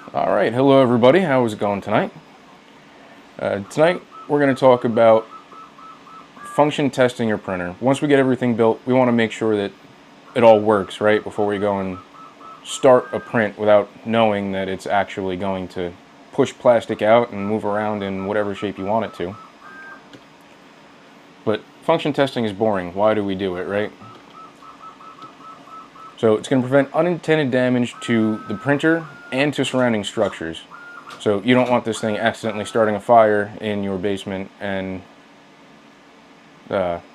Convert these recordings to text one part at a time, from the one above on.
Alright, hello everybody, how is it going tonight? Tonight we're going to talk about function testing your printer. Once we get everything built, we want to make sure that it all works, right, before we go and start a print without knowing that it's actually going to push plastic out and move around in whatever shape you want it to. But function testing is boring. Why do we do it, right? So it's going to prevent unintended damage to the printer and to surrounding structures. So you don't want this thing accidentally starting a fire in your basement and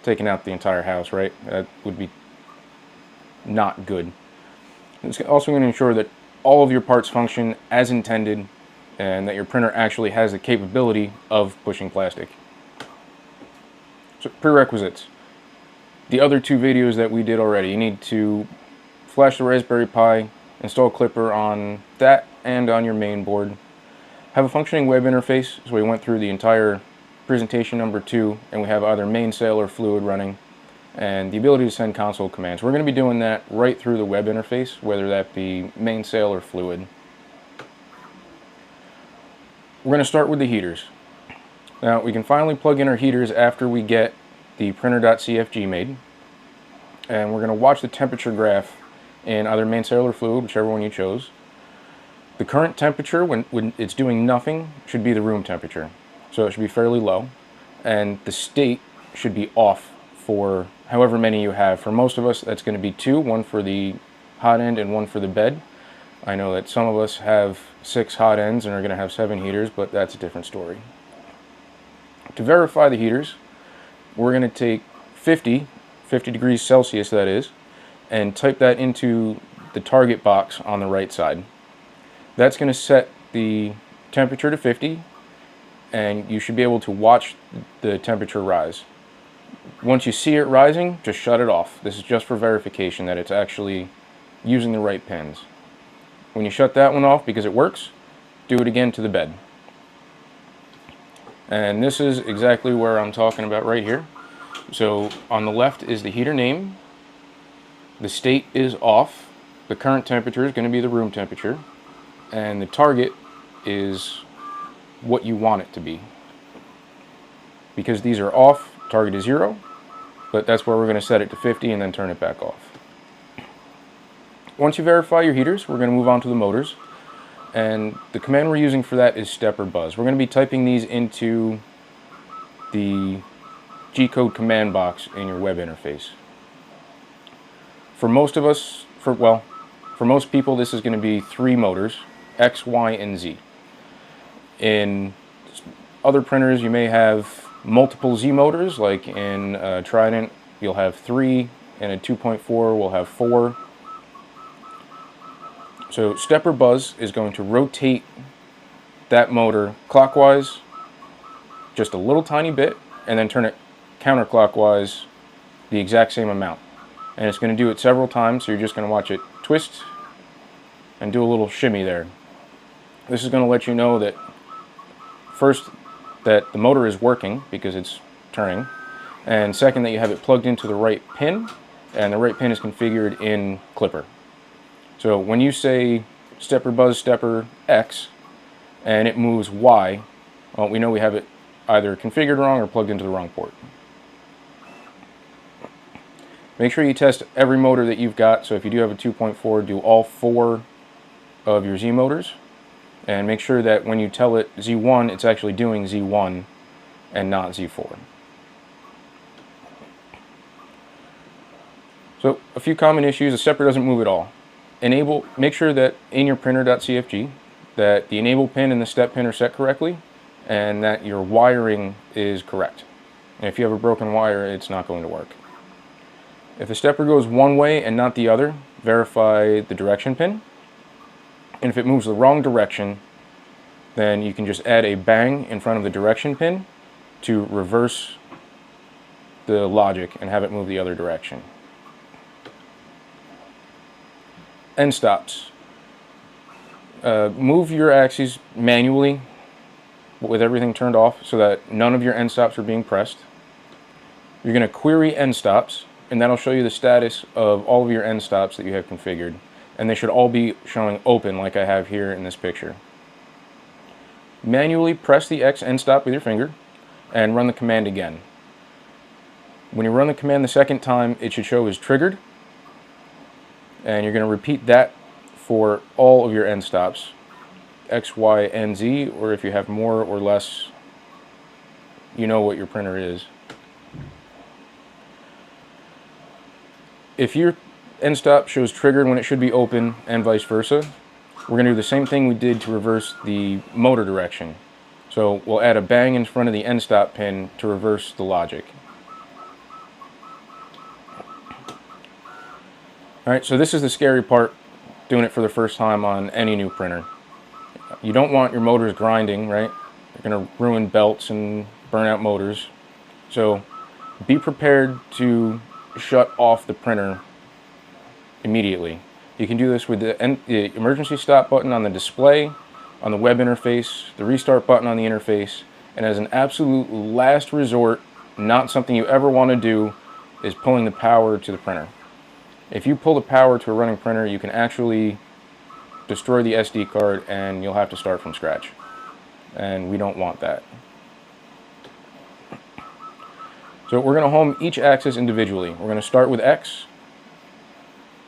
taking out the entire house, right? That would be not good. It's also going to ensure that all of your parts function as intended and that your printer actually has the capability of pushing plastic. So prerequisites. The other two videos that we did already, you need to flash the Raspberry Pi, install Clipper on that and on your main board. Have a functioning web interface, so we went through the entire presentation number 2, and we have either mainsail or fluid running, and the ability to send console commands. We're going to be doing that right through the web interface, whether that be mainsail or fluid. We're going to start with the heaters. Now, we can finally plug in our heaters after we get the printer.cfg made, and we're going to watch the temperature graph in either mainsail or fluid, whichever one you chose. The current temperature, when it's doing nothing, should be the room temperature. So it should be fairly low. And the state should be off for however many you have. For most of us, that's going to be 2, one for the hot end and one for the bed. I know that some of us have 6 hot ends and are going to have 7 heaters, but that's a different story. To verify the heaters, we're going to take 50 degrees Celsius that is, and type that into the target box on the right side. That's going to set the temperature to 50, and you should be able to watch the temperature rise. Once you see it rising, just shut it off. This is just for verification that it's actually using the right pins. When you shut that one off because it works, do it again to the bed. And this is exactly where I'm talking about right here. So on the left is the heater name. The state is off. The current temperature is going to be the room temperature. And the target is what you want it to be. Because these are off, target is 0, but that's where we're going to set it to 50 and then turn it back off. Once you verify your heaters, we're going to move on to the motors. And the command we're using for that is step or buzz. We're going to be typing these into the G-code command box in your web interface. For most of us, for most people, this is going to be 3 motors, X, Y, and Z. In other printers, you may have multiple Z motors, like in Trident, you'll have 3, and a 2.4 will have 4. So step or buzz is going to rotate that motor clockwise just a little tiny bit, and then turn it counterclockwise the exact same amount. And it's going to do it several times, so you're just going to watch it twist and do a little shimmy there. This is going to let you know that first, that the motor is working because it's turning, and second, that you have it plugged into the right pin, and the right pin is configured in Clipper. So when you say stepper buzz stepper X and it moves Y, well, we know we have it either configured wrong or plugged into the wrong port. Make sure you test every motor that you've got. So if you do have a 2.4, do all 4 of your Z motors. And make sure that when you tell it Z1, it's actually doing Z1 and not Z4. So a few common issues: the stepper doesn't move at all. Make sure that in your printer.cfg that the enable pin and the step pin are set correctly and that your wiring is correct. And if you have a broken wire, it's not going to work. If the stepper goes one way and not the other, verify the direction pin. And if it moves the wrong direction, then you can just add a bang in front of the direction pin to reverse the logic and have it move the other direction. End stops. Move your axes manually with everything turned off so that none of your end stops are being pressed. You're going to query end stops, and that'll show you the status of all of your end stops that you have configured. and they should all be showing open like I have here in this picture. Manually press the X end stop with your finger and run the command again. When you run the command the second time, it should show as triggered, and you're going to repeat that for all of your end stops, X, Y, and Z, or if you have more or less, you know what your printer is. If your end stop shows triggered when it should be open and vice versa, we're going to do the same thing we did to reverse the motor direction. So we'll add a bang in front of the end stop pin to reverse the logic. Alright, so this is the scary part, doing it for the first time on any new printer. You don't want your motors grinding, right? You're going to ruin belts and burn out motors. So be prepared to shut off the printer immediately. You can do this with the emergency stop button on the display, on the web interface, the restart button on the interface, and as an absolute last resort, not something you ever want to do, is pulling the power to the printer. If you pull the power to a running printer, you can actually destroy the SD card and you'll have to start from scratch. And we don't want that. So we're going to home each axis individually. We're going to start with X,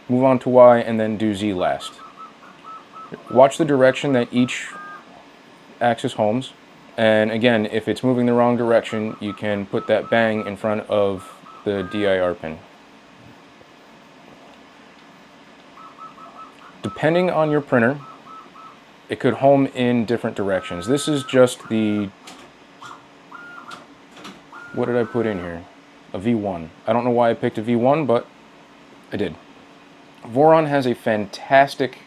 move on to Y, and then do Z last. Watch the direction that each axis homes. And again, if it's moving the wrong direction, you can put that bang in front of the DIR pin. Depending on your printer, it could home in different directions. This is just the, what did I put in here? A V1. I don't know why I picked a V1, but I did. Voron has a fantastic,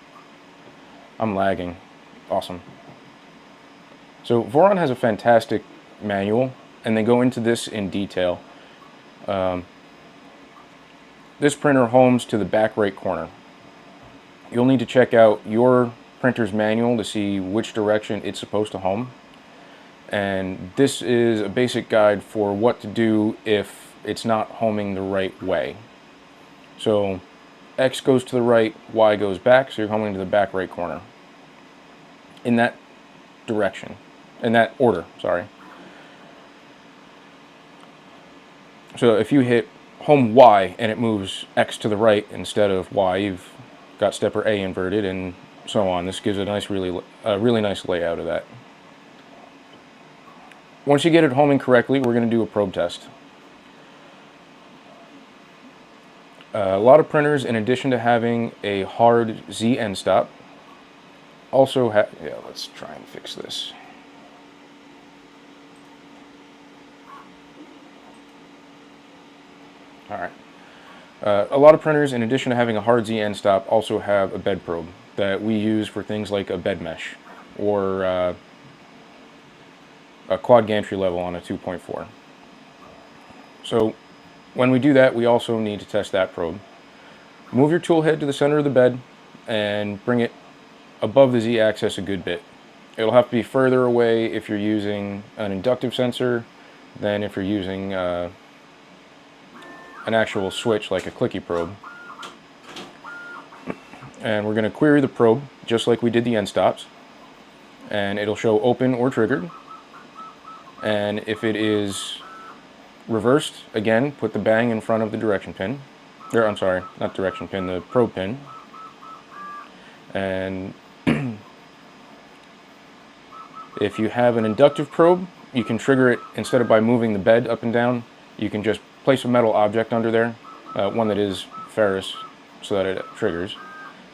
I'm lagging, awesome. So Voron has a fantastic manual, and they go into this in detail. This printer homes to the back right corner. You'll need to check out your printer's manual to see which direction it's supposed to home. And this is a basic guide for what to do if it's not homing the right way. So X goes to the right, Y goes back, so you're homing to the back right corner. In that direction. In that order, sorry. So if you hit home Y and it moves X to the right instead of Y, you've got stepper A inverted, and so on. This gives a nice, really nice layout of that. Once you get it homing correctly, we're going to do a probe test. A lot of printers, in addition to having a hard Z end stop, also have, yeah, let's try and fix this. All right. A lot of printers, in addition to having a hard Z end stop, also have a bed probe that we use for things like a bed mesh or a quad gantry level on a 2.4. So when we do that, we also need to test that probe. Move your tool head to the center of the bed and bring it above the Z axis a good bit. It'll have to be further away if you're using an inductive sensor than if you're using an actual switch like a clicky probe. And we're going to query the probe just like we did the end stops, and it'll show open or triggered. And if it is reversed, again, put the bang in front of the direction pin, or I'm sorry, not direction pin, the probe pin. And if you have an inductive probe, you can trigger it instead of by moving the bed up and down. You can just place a metal object under there, one that is ferrous, so that it triggers,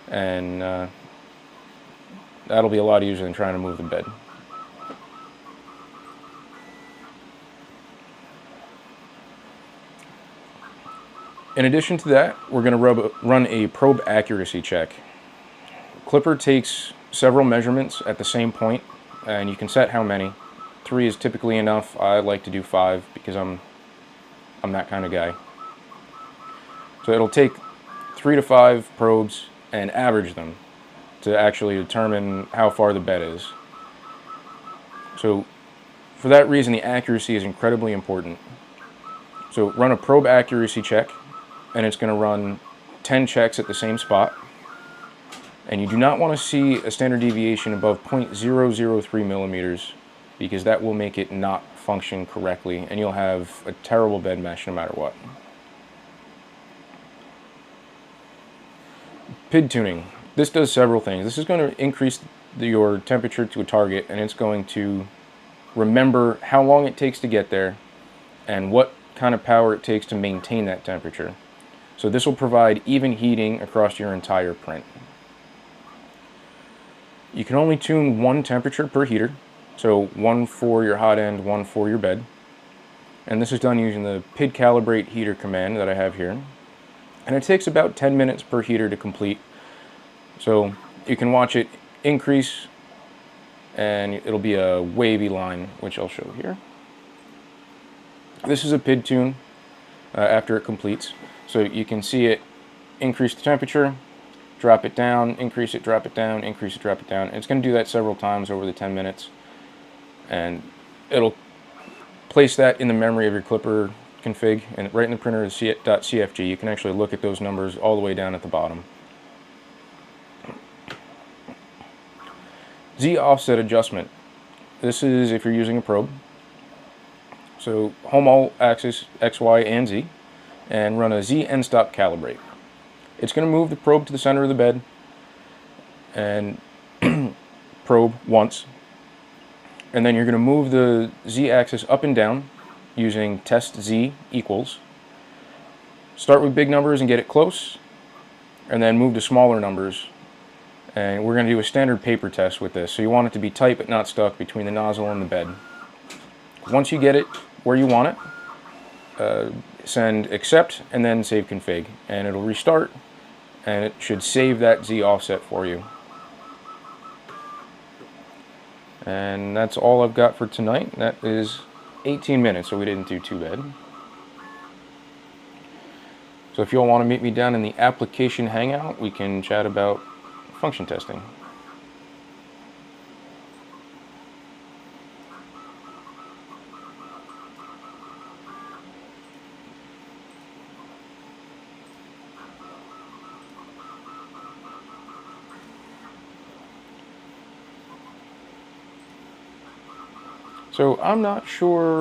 and that'll be a lot easier than trying to move the bed. In addition to that, we're going to run a probe accuracy check. Clipper takes several measurements at the same point, and you can set how many. 3 is typically enough. I like to do 5 because I'm that kind of guy. So it'll take 3 to 5 probes and average them to actually determine how far the bed is. So for that reason, the accuracy is incredibly important. So run a probe accuracy check, and it's going to run 10 checks at the same spot. And you do not want to see a standard deviation above 0.003 millimeters, because that will make it not function correctly, and you'll have a terrible bed mesh no matter what. PID tuning. This does several things. This is going to increase your temperature to a target, and it's going to remember how long it takes to get there and what kind of power it takes to maintain that temperature. So this will provide even heating across your entire print. You can only tune one temperature per heater, so one for your hot end, one for your bed. And this is done using the PID calibrate heater command that I have here. And it takes about 10 minutes per heater to complete. So you can watch it increase, and it'll be a wavy line, which I'll show here. This is a PID tune after it completes. So you can see it increase the temperature, drop it down, increase it, drop it down, increase it, drop it down. And it's going to do that several times over the 10 minutes. And it'll place that in the memory of your clipper config, and right in the printer is .cfg. You can actually look at those numbers all the way down at the bottom. Z offset adjustment. This is if you're using a probe. So home all axis X, Y, and Z, and run a Z end stop calibrate. It's going to move the probe to the center of the bed and probe once, and then you're going to move the Z axis up and down using test Z equals. Start with big numbers and get it close, and then move to smaller numbers. And we're going to do a standard paper test with this, so you want it to be tight but not stuck between the nozzle and the bed. Once you get it where you want it, send accept and then save config, and it'll restart, and it should save that Z offset for you. And that's all I've got for tonight. That is 18 minutes, so we didn't do too bad. So if you all want to meet me down in the application hangout, we can chat about function testing. So I'm not sure